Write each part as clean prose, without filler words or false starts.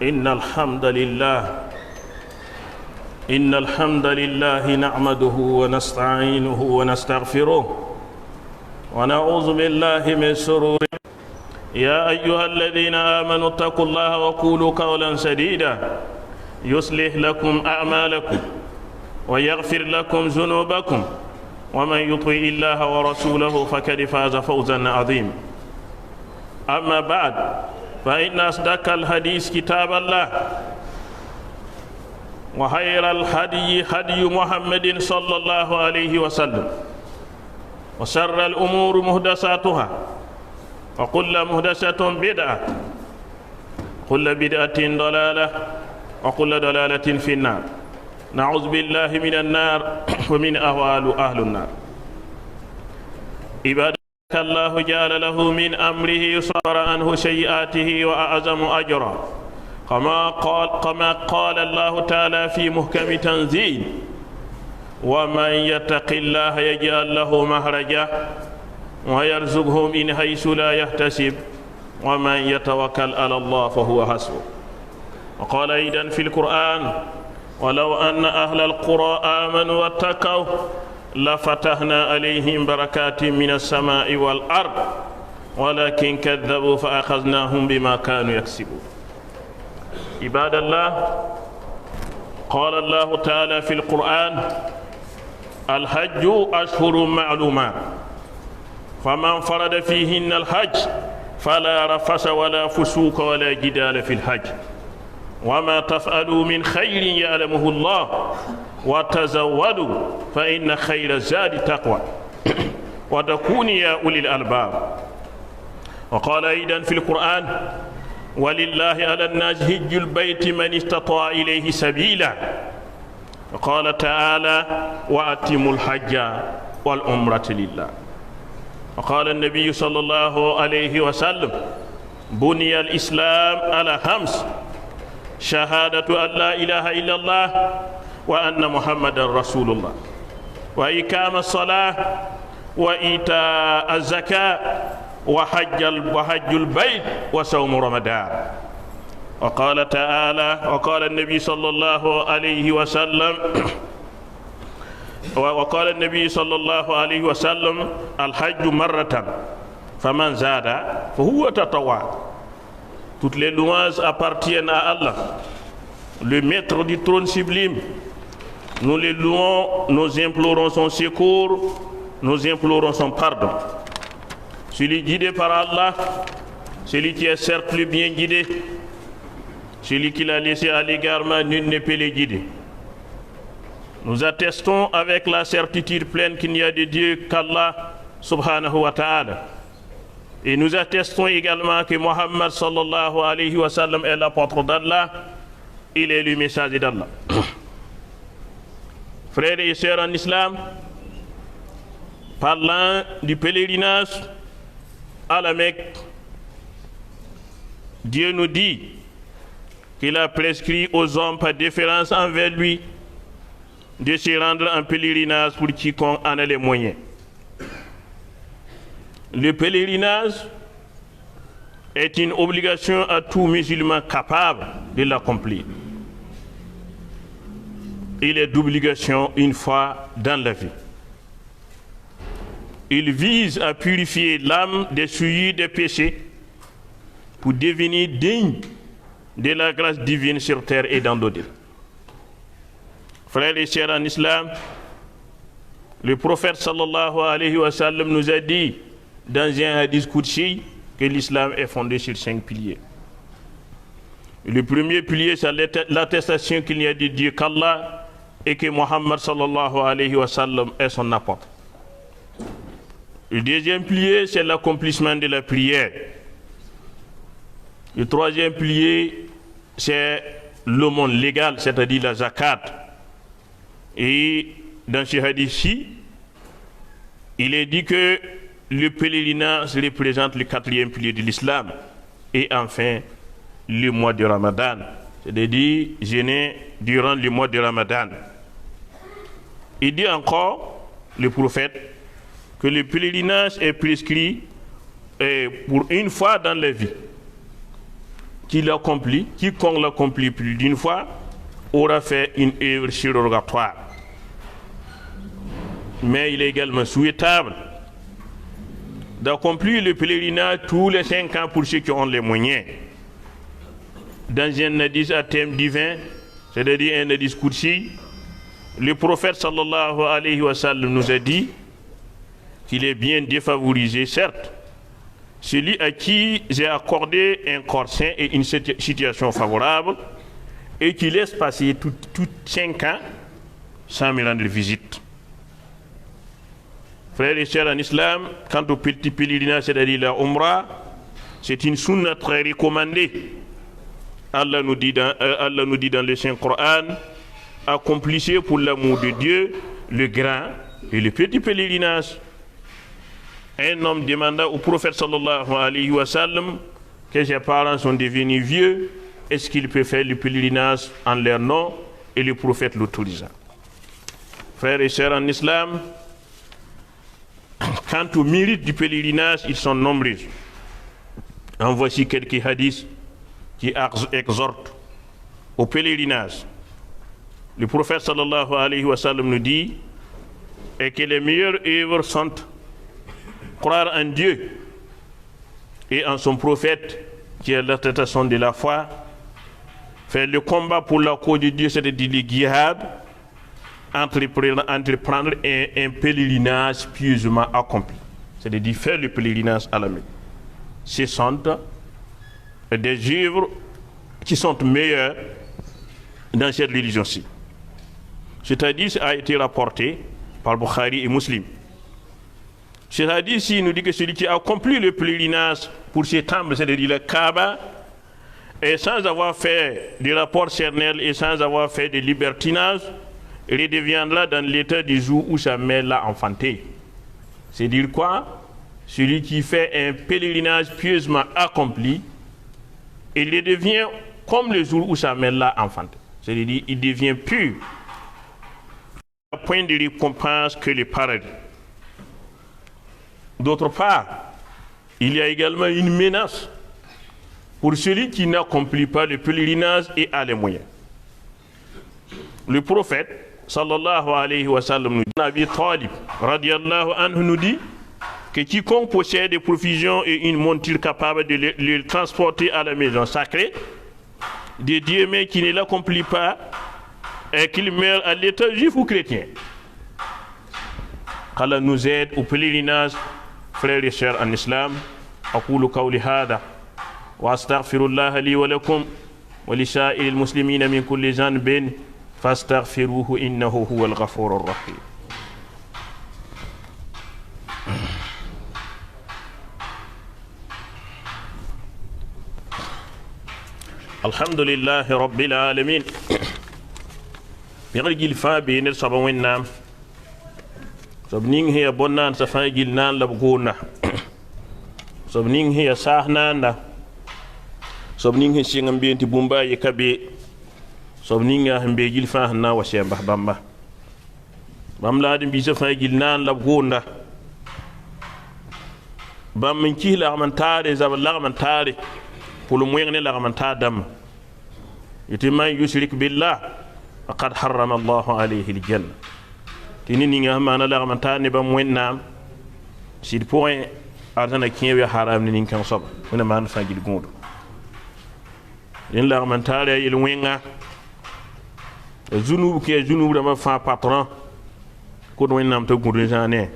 إن الحمد لله نحمده ونستعينه ونستغفره ونعوذ بالله من شرور. يا أيها الذين آمنوا اتقوا الله وقولوا قولا سديدا يصلح لكم أعمالكم ويغفر لكم ذنوبكم ومن يطع الله ورسوله فقد فاز فوزا عظيما. أما بعد فإن أصدق الحديث كتاب الله وخير الهدي هدي محمد صلى الله عليه وسلم وشر الأمور محدثاتها وكل محدثة بدعة كل بدعة ضلالة وكل ضلالة في النار. نعوذ بالله من النار ومن أهل النار. عباد الله جعل له من أمره يصبر عنه سيئاته وأعظم أجرا كما قال الله تعالى في محكم تنزيل: ومن يتق الله يجعل له مخرجا ويرزقه من حيث لا يحتسب ومن يتوكل على الله فهو حسبه. وقال أيضا في القرآن: ولو أن أهل القرى آمنوا واتقوا لفتحنا عليهم بركات من السماء والأرض ولكن كذبوا فأخذناهم بما كانوا يكسبون. عباد الله، قال الله تعالى في القرآن: الحج أشهر معلومات فمن فرد فيهن الحج فلا رفث ولا فسوق ولا جدال في الحج وما تفعلوا من خير يعلمه الله وتزودوا فإن خير الزاد التقوى وتكونوا يا أولي الألباب. وقال أيضا في القرآن: ولله على الناس حج البيت من استطاع إليه سبيلا. وقال تعالى: وأتموا الحج والعمرة لله. وقال النبي صلى الله عليه وسلم: بني الإسلام على خمس: شهادة أن لا إله إلا الله وأن محمدا رسول الله وإقام الصلاة وإيتاء الزكاة وحج البيت وصوم رمضان. وقال تعالى: وقال النبي صلى الله عليه وسلم الحج مرة فمن زاد فهو تطوع. Toutes les louanges appartiennent à Allah, le maître du trône sublime. Nous les louons, nous implorons son secours, nous implorons son pardon. Celui guidé par Allah, celui qui est certes le bien guidé, celui qui l'a laissé à l'égarement, nul ne peut le guider. Nous attestons avec la certitude pleine qu'il n'y a de Dieu qu'Allah subhanahu wa ta'ala. Et nous attestons également que Muhammad sallallahu alayhi wa sallam est l'apôtre d'Allah, il est le messager d'Allah. Frères et sœurs en islam, parlant du pèlerinage à la Mecque, Dieu nous dit qu'il a prescrit aux hommes par déférence envers lui de se rendre en pèlerinage pour quiconque en a les moyens. Le pèlerinage est une obligation à tout musulman capable de l'accomplir. Il est d'obligation une fois dans la vie. Il vise à purifier l'âme des souillures des péchés pour devenir digne de la grâce divine sur terre et dans l'au-delà. Frères et sœurs en islam, le prophète sallallahu alayhi wa sallam nous a dit dans un hadith qudsi que l'islam est fondé sur 5 piliers. Le premier pilier, c'est l'attestation qu'il n'y a de Dieu qu'Allah et que Muhammad sallallahu alayhi wa sallam est son apôtre. Le deuxième pilier, c'est l'accomplissement de la prière. Le troisième pilier, c'est l'aumône légale, c'est-à-dire la zakat. Et dans ce hadith-ci, il est dit que le pèlerinage représente le 4e pilier de l'islam. Et enfin, le mois de Ramadan, c'est-à-dire jeûner durant le mois de Ramadan. Il dit encore, le prophète, que le pèlerinage est prescrit pour une fois dans la vie. qui l'accomplit, quiconque l'accomplit plus d'une fois, aura fait une œuvre surrogatoire. Mais il est également souhaitable d'accomplir le pèlerinage tous les 5 ans pour ceux qui ont les moyens. Dans un hadith à thème divin, c'est-à-dire un hadith Qudsi, le prophète sallallahu alayhi wa sallam nous a dit qu'il est bien défavorisé, certes, celui à qui j'ai accordé un corps sain et une situation favorable et qui laisse passer toutes 5 ans sans me rendre visite. Frères et sœurs en islam, quant au petit pèlerinage, c'est-à-dire la Umrah, c'est une sunna très recommandée. Allah nous dit dans le Saint-Coran, accomplissez pour l'amour de Dieu le grand et le petit pèlerinage. Un homme demanda au prophète sallallahu alayhi wa sallam que ses parents sont devenus vieux, est-ce qu'il peut faire le pèlerinage en leur nom? Et le prophète l'autorisa. Frères et sœurs en islam, quant au mérite du pèlerinage, ils sont nombreux. En voici quelques hadiths qui exhortent au pèlerinage. Le prophète sallallahu alayhi wa sallam nous dit que les meilleures œuvres sont croire en Dieu et en son prophète qui est l'attestation de la foi, faire le combat pour la cause de Dieu, c'est-à-dire le djihad, entreprendre un pèlerinage pieusement accompli, c'est-à-dire faire le pèlerinage à la Mecque. Ce sont des œuvres qui sont meilleures dans cette religion-ci. Cet hadith a été rapporté par Bukhari et Muslim. Cet hadith-ci nous dit que celui qui a accompli le pèlerinage pour ses temples, c'est-à-dire le Kaaba, et sans avoir fait des rapports charnels et sans avoir fait de libertinage, redeviendra dans l'état du jour où sa mère l'a enfanté. C'est dire quoi? Celui qui fait un pèlerinage pieusement accompli, il devient comme le jour où sa mère l'a enfanté. C'est-à-dire il devient pur. À point de récompense que le paradis. D'autre part, il y a également une menace pour celui qui n'accomplit pas le pèlerinage et a les moyens. Le prophète sallallahu alayhi wa sallam nous dit, Abi Talib radiyallahu anhu nous dit que quiconque possède des provisions et une monture capable de le transporter à la maison sacrée de Dieu, mais qui ne l'accomplit pas et qu'il meurt à l'état juif ou chrétien, qu'Allah nous aide au pèlerinage. Frères et sœurs en islam, أقول قولي هذا وأستغفر الله لي ولكم ولسائر المسلمين من كل ذنب فاستغفروه إنه هو الغفور الرحيم. الحمد لله رب العالمين. يرجي الفابين الصبوين نام sobning hiya bonnan sa fagil nan lab gona sobning hiya sahnanda sobning hiya singam benti bumba ye kabe sobning ya hambe gil fa na wa shemba bamba bam ladim bi sa fagil nan lab gona bam min ki la man tare zabal la man tare pour le moyen la man tadam yitima yushrik billah faqad harrama Allah alayhi al-jannah. Tini ninga mana la ramanta ne ba mwenna sid point artana kiyewe haram ni nin kan sob wona man fa gil gondo den la ramanta le il wenga zunub ke zunub da ma fa patron ko do wennam ta gondo jane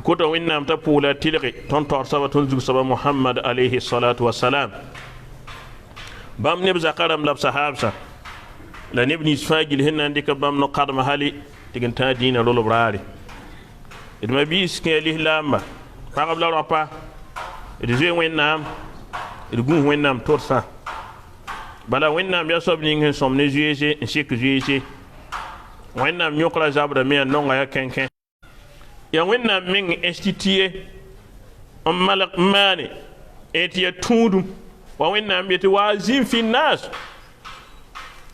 ko to wennam ta pula tilqi ton tor sabatun zub saba Muhammad alayhi salatu wassalam bam ne zakaram lab sahabsa la nebni fagil henna ndika bam no qadma hali tiganta dina lolo brari idma bis ke lihlam faqab la rapa idje wennam idgun wennam torsa bala wennam ya sobni ngi somne juege sik juege wennam nyokra zabra me no nga ya kenken ya wennam min institue on malak mane etiya tudum wa wennam yeti wazin fi nas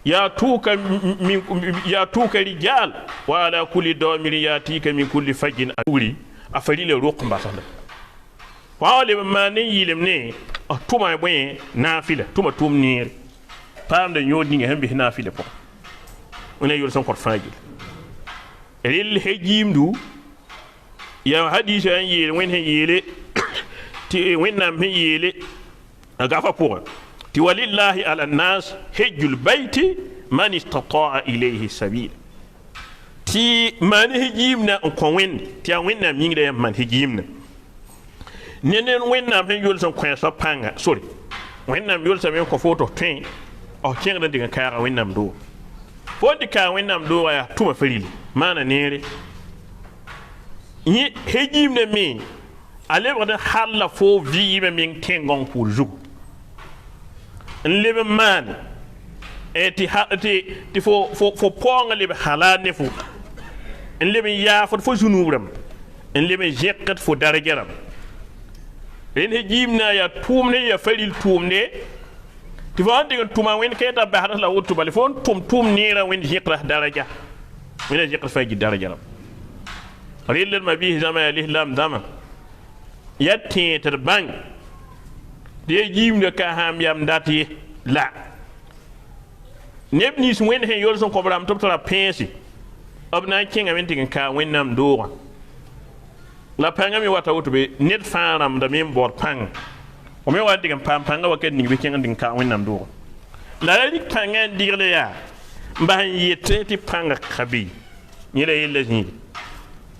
ياتوك رجال وعلى كل ضامر ياتيك من كل فج أولي أفريل الرقم بسند وعلى ما نيلمني tuma bõe naafila tuma tʋʋm neere paamda yõod ninga sẽn bɩs naafila pʋgẽ wẽna yʋl sẽn kõt fãa gill rel hegiimdu ya hadiisa n yeel wẽnd sẽn yeele tɩ wẽnnaam sẽn yeele a gafa pʋgẽ tɩ walillahi ala nnas hejjul bayti man istataa ilayhi sabila tɩ maan hegiimdã n kõ wẽnde tɩ yaa wẽnnaam yĩngda yãmb maan hegiimdã ne wẽnnaam sẽn yʋls n kõesa pãnga sore wẽnnaam yʋlsame n kõ fo tɩ tõe f kẽngd n dɩg n kaaga wẽnnaam doog fo n tɩ kaa wẽnnaam doogã yaa tʋma fa rɩle maana neere hegiimdã me a lebgd n halla fo vɩɩmã meng tẽngõng pʋʋr zugu n leb n maane tɩ fo paoongã leb halaad ne fo n leb n yaafd fo zunub rãmb n leb n zẽkd fo darga rãmb rẽnd hegiimdã yaa tʋʋmd n yaa fa rɩl tʋʋmde tɩ fo n dɩg n tʋma wẽnd ka yeta basds la woto bale fo n tʋm tʋʋm neerã wẽnd zẽkda darga wẽna zẽkd fa gi darga rãmb rel d mabiis zãma yaa lislaam zãma yaa tẽetd bãng tɩ hegiimdã ka sãam yam dat ye la neb nins wẽnd sẽn yols n kõb rãmb tɩ b tara pẽese b na n kẽngame n tɩg n kaa wẽnnaam doogã la pãngã me wata woto be ned fãa rãmbdame n baood pãng o me wa n dɩg n paam pãngã wakat ning be kẽng n dɩg n kaa wẽnnaam doogã la ra rɩk pãngã n dɩgl yaa n bas n yetẽ tɩ pãngã ka be yẽ la yella zĩige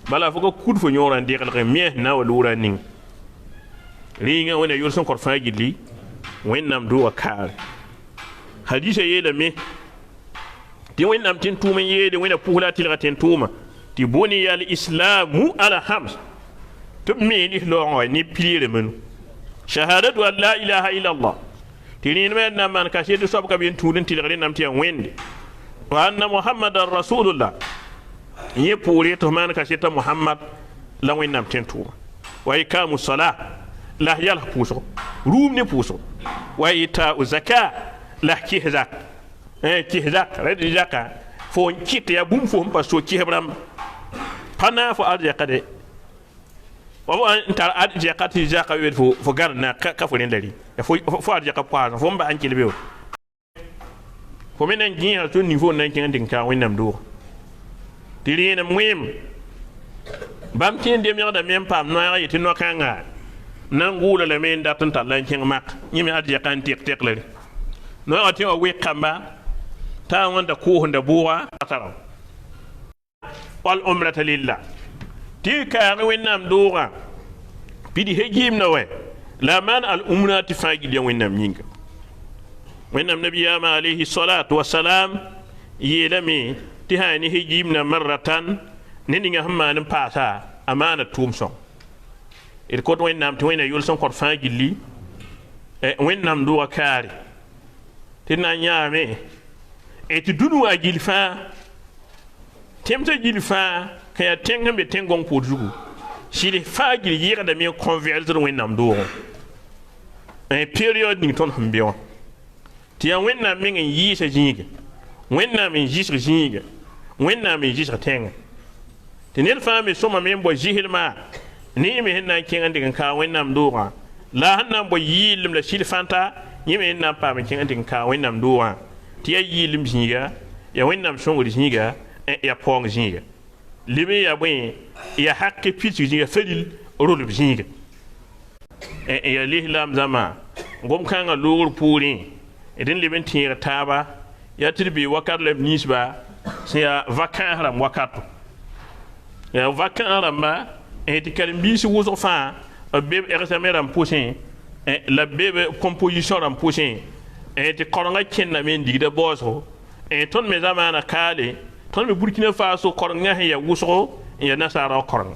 bala fo ka kud fo yõorã n dɩglg me na wa loorã ning rɩɩngã wẽna yols n kõt fãa gilli wẽnnaam doogã kaare hadiisa yeelame tɩ wẽnnaam tẽn tʋʋm n yeele wẽna pʋsla a tɩlga tẽn tʋʋma tɩ boniya al islamu ala hams tɩ b mee lislaoogã wa ne pileerã menu shahadatu an la ilaha illa allah tɩ rẽenmã d na n maan kaset soab ka be n tũud n tɩlg rẽnnaam tɩ yaa wẽnde wa anna muhammadan rasulullah yẽ poore tɩ f maan kaseta mohamad la wẽnnaam tẽn tʋʋma wa ikamu sala la yalg pʋʋsgo ruum ne pʋʋsgo wa ita'u zaka la kɩs zak kɩs zak rẽd zaka fo n kɩt yaa bũmb fo sẽn pa so kɩsb rãmb pa na fo arzɛka de n tar arzɛka tɩ zaka wed fo gãd na ka fo rẽnda rɩ fo arzɛka paasã fo n bas n kell be fo me na n gẽesga tɩ ning fo n na n kẽng n dɩg n kaa wẽnnaam doogã tɩ rẽenem wẽem bãmb tẽen demegdame n paam noɛɛgã yetɩ no-kãngã na n gʋʋla lame n dat n tar la n kẽng mak yẽ me arzɛka n tɛk-tɛk la re noɛɛgã tɩ wa wek-kamba t'a wãnda koosenda bʋʋga tara wal umrata lillah tɩ kaag wẽnnaam doogã pid hegiimdã wɛ la maan al umra tɩ fãa gil ya wẽnnaam yĩnga wẽnnaam nabiyaamã alayhi salatu wasalam yeelame tɩ sã ne hegiimdã marratan ne ninga sẽn maan n paasa a maana tʋʋm sõng d kot wẽnnaam tɩ wẽna yʋls n kõt fãa gilli wẽnnaam doogã kaare tɩ na n yãame tɩ dũni wa gill fãa tẽmsã gill fãa ka yaa tẽng sẽn be tẽn-gõng pʋʋd zugu sɩd fãa gill yɩgdame n kõn-vɛlsd wẽnnaam doogẽ period ning tõnd sẽn be wã tɩ yaa wẽnnaam meng n yɩɩsa zĩiga wẽnnaam n zɩsg zĩiga wẽnnaam n zɩsg tẽngã tɩ ned fãa me sõmame n bɔ zɩsdmã ne me sẽn na n kẽng n dɩg n kaa wẽnnaam doogã la sẽn na n bɔ yɩɩlem la sɩd fãnta yẽ me sẽn na n paam n kẽng n dɩg n kaa wẽnnaam doogã tɩ yaa yɩɩlem zĩiga yaa wẽnnaam sõngd zĩiga yaa paoong zĩiga leb n yaa bõe yaa hake pisg zĩiga faril rolb zĩiga yaa lislaam zãma gom-kãngã loogr poorẽ d n leb n tẽeg taaba yaa tɩ d bee wakat la b ninsba sẽn yaa vakãas rãmb wakato yaa vakãas rãmba tɩ karen-biis wʋsg fãa b be b exame rãmb pʋsẽ la b be b composition rãmb pʋsẽ tɩ korengã kẽnname n digda baoosgo tõnd me zamaana kaale tõnd me burkina faso korengã sẽn yaa wʋsgo n yaa nasaara koreng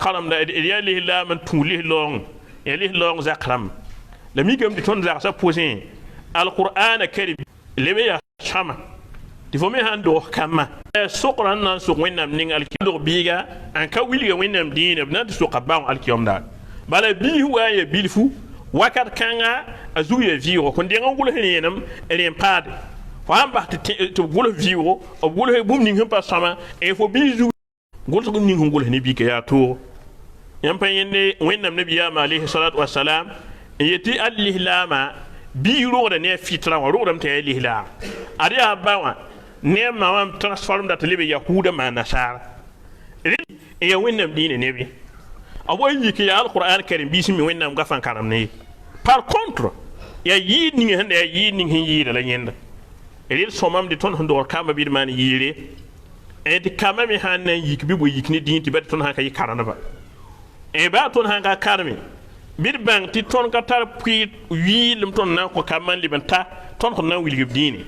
kalemda d yaa lislaam n tũ lislaoong yaa lislaoong zak rãmb la mikame tɩ tõnd zagsã pʋsẽ alqur'ana karim leb n yaa sõma tɩ fo me sãn dogs kambã sʋgrã n na n sʋg wẽnnaam ning alkɩdg biiga n ka wilga wẽnnaam dĩinã b na n tɩ sʋka baoong alkɩyomda bala biis wa n yaa bilfu wakat kãngã a zug yaa vɩɩgo kõn deng n gʋls rẽenem rẽn paade fo sãn bas tɩ b gʋls vɩɩgo b gʋls bũmb ning sẽn pa sõma fo biis zug gʋlsg ning sẽn gʋls ne bika yaa toogo yãmb pa yẽnde wẽnnaam nabiyaamã alayhi salatu wasalam yeti al-lihlama bi roda ne fitra wa roda mta lihla ariya bawa ne ma wam transform dat libe yahuda ma nasara ya wennam dine ne bi abo yiki ya al-Qur'an karim bismi wennam gafan karam ne par contre ya yi ni hande ya yi ni yi da la yenda el somam de ton hando kama bi man yire e de kama mi hanna yik bi bo yik ni dinti bet ton hanka yi karana ba e ba ton hanka karmi bir bang ti ton ka tar puis wi ton na ko kaman libanta ton ko na wil dini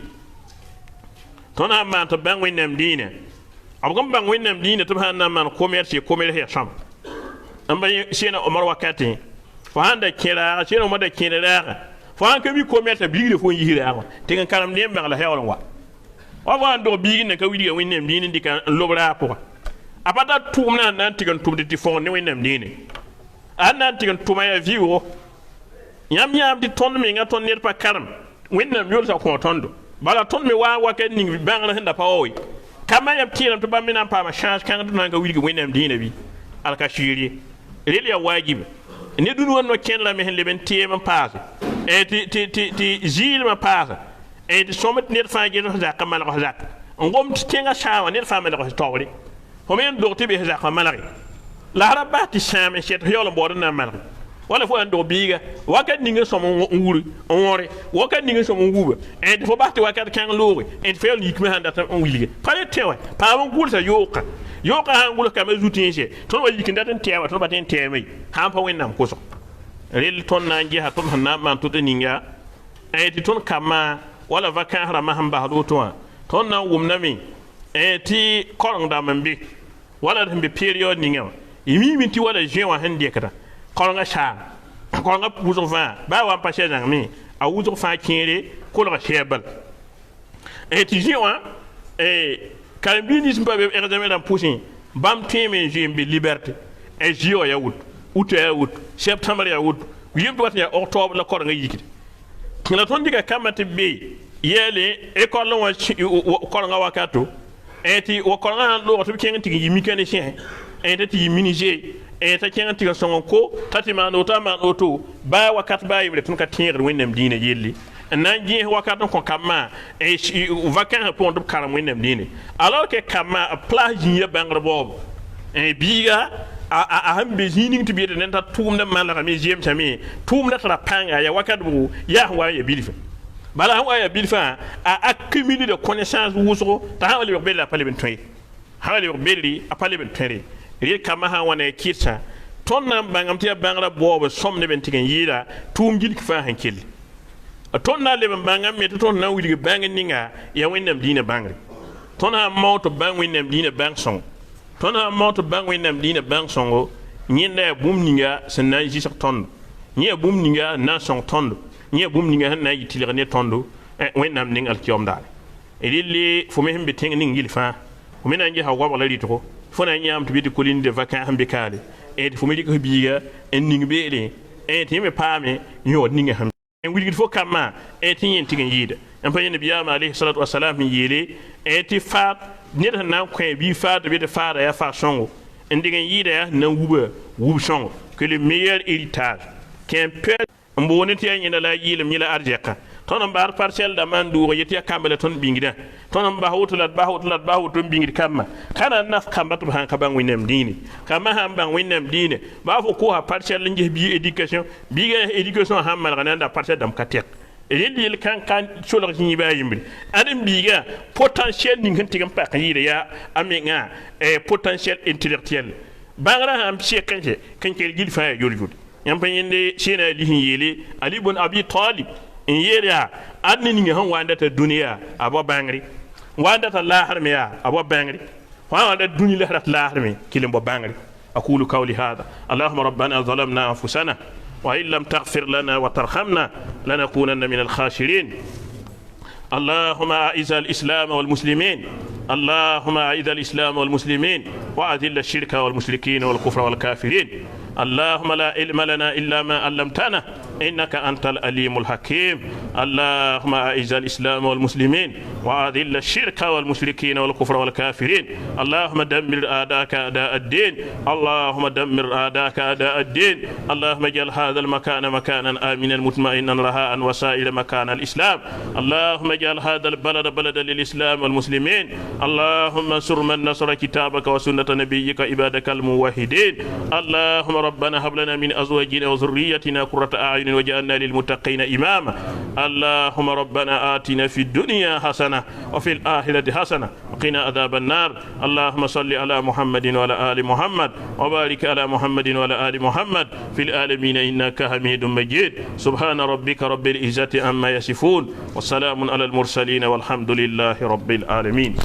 ton ha man to bang wennam dine abgam bang wennam dine to hanna man commerce ya sham amba shena Omar wakati fa handa kira shena Omar da kira fa an ka bi commerce bi de fo yira ko te karam ne mbang la hewon wa wa ndo bi ne ka wi ga wennam dine ndika lobra ko apata tumna nan tigan tumde ti fon ne wennam dine anna tigan tuma ya viwo yam di ton mi nga ton ner pa karam wennam yol sa ko tondo bala ton mi wa ka ning bangala henda pa oy kama yam tiram to ba mi nan pa ma change kan do nga wili wennam dine bi al ka shiri rel ya wajibi ne dun wonno ken la me hen leben tema paase e ti jil ma paase e ti somet ner fa ge no za kamal ko za ngom ti tenga shawa ner fa ma ko tawri fo men do ti be za kamal la rabati shame shet yolo bodo na mal wala fo ando biga wakat ninga som nguri onore wakat ninga som nguba en fo batti wakat kan lowe en fe lik me handa tan on wilige pare tewa pa won gulsa yoka hangul ka mazutinje ton wali kinda tan tewa ton baten teme han fa wennam ko so rel ton na ngi ha ton hanna man to ninga en ti ton kama wala vakan hara hamba do ton na wumnami en ti korong da mambe wala himbe period ninga yimi minti wala jewa hande kata kolonga sha kolonga puzo va ba wa pa shezang mi a wuzo fa kire kolonga shebal e ti jewa kalbini simpa be examen dan pusin bam teme jembe liberté e jio ya wut août ya wut septembre ya wut yim to watnya octobre la kolonga yikiti la ton diga kamate be yele école wa kolonga wakato e ti wo kolonga lo to kenga tigi yimi kane chen e ti minije e ta kenga tiga songo ko tati ma no ta ma no to ba wakat ba yibre tun ka tinir wennam dine yelli nan ji wakat ko kama e vacan répondre karam wennam dine alors que kama plage ya bangre bob e biga a hambe jini to biede nan ta tumna mala mi jem chami tumna tra panga ya wakat bu ya wa ya bilfa bala wa ya bilfa a accumuler de connaissances wuso ta hawali be la pale ben toy hawali be a pale ben toy ri kama ha wana kitsa ton nan bangam tiya bangra bobo somne ben tigen yira tum jil fa hankil ton na le bangam me ton na wili bangen ninga ya wennam dina bangri ton ha mawto bang wennam dina bang song ton ha mawto bang wennam dina bang songo nyenda bum ninga sanna jisak ton nye bum ninga na song tondo nye bum ninga na yitilere ne tondo wennam ning alkiyom dal elili fo me hembe tenga ning yilfa fo me na ngi ha wabala ritoko fona nyam to biti kolin de vacan hambe kale e fo mi ko biga en ning beede e timi paame yo ninga ham en wili fo kama e tin tigen yida en pa yene biya ma alayhi salatu wassalam yele e ti fa ne na ko bi fa de fa da ya fa songo en digen yida ya na wuba wub songo que le meilleur héritage qu'un père mboneti ya nyina la yile mi la arjeka ton bar parcelle da mandu yeti kambele ton bingida ton ba hawtulat bingid kamma kana naf kambatu han ka bang winem dini kama han bang winem dini ba fo ko ha parcelle ngi bi education han mal gananda parcelle dam katek edil kan solo ni ba yimbi adam biga potentiel ni nganti gam pa yire ya amenga potentiel intellectuel bangra ham kanke gil fa yolgud yam panyende sina lihin yele ali ibn abi talib in yeria adni ni han wanda ta duniya abo bangri wanda ta lahar me ya abo bangri wanda duniya lahar lahar me kilim bo bangri aqulu qawli hada allahumma rabbana zalamna anfusana wa in lam taghfir lana wa tarhamna lanakunanna min al-khasirin اللهم أعز الإسلام والمسلمين اللهم أعز الإسلام والمسلمين وأذل الشرك والمشركين والكفر والكافرين اللهم لا علم لنا إلا ما علمتنا إنك أنت العليم الحكيم اللهم أعز الإسلام والمسلمين وأذل الشرك والمشركين والكفر والكافرين. اللهم دمر أعداءك أعداء الدين. اللهم دمر أعداءك أعداء الدين. اللهم اجعل هذا المكان مكانا آمنا مطمئنا رخاء وسائر مكان الإسلام. اللهم اجعل هذا البلد بلدا للإسلام والمسلمين. اللهم انصر من نصر كتابك وسنة نبيك عبادك الموحدين. اللهم ربنا هب لنا من أزواجنا وذريتنا قرة أعين واجعلنا للمتقين إماما. اللهم ربنا آتنا في الدنيا حسنة وفي الآخرة حسنة وقنا عذاب النار. اللهم صل على محمد وعلى آل محمد وبارك على محمد وعلى آل محمد في العالمين إنك حميد مجيد. سبحان ربك رب العزة عما يصفون والسلام على المرسلين والحمد لله رب العالمين.